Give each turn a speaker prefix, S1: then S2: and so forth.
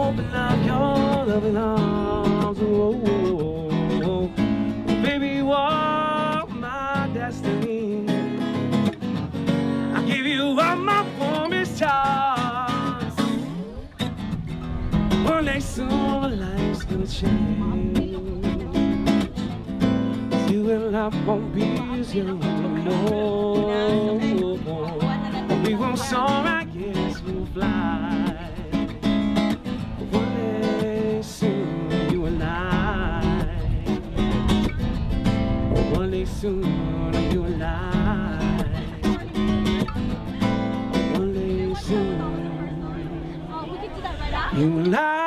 S1: open up your loving arms. Oh, baby, you are my destiny. I give you all my warmest charms. One day soon, my life's gonna change. You and I won't be as young anymore. We won't soar, I guess we'll fly. One day soon, you and I. One day soon, you and I. One day soon, you and I.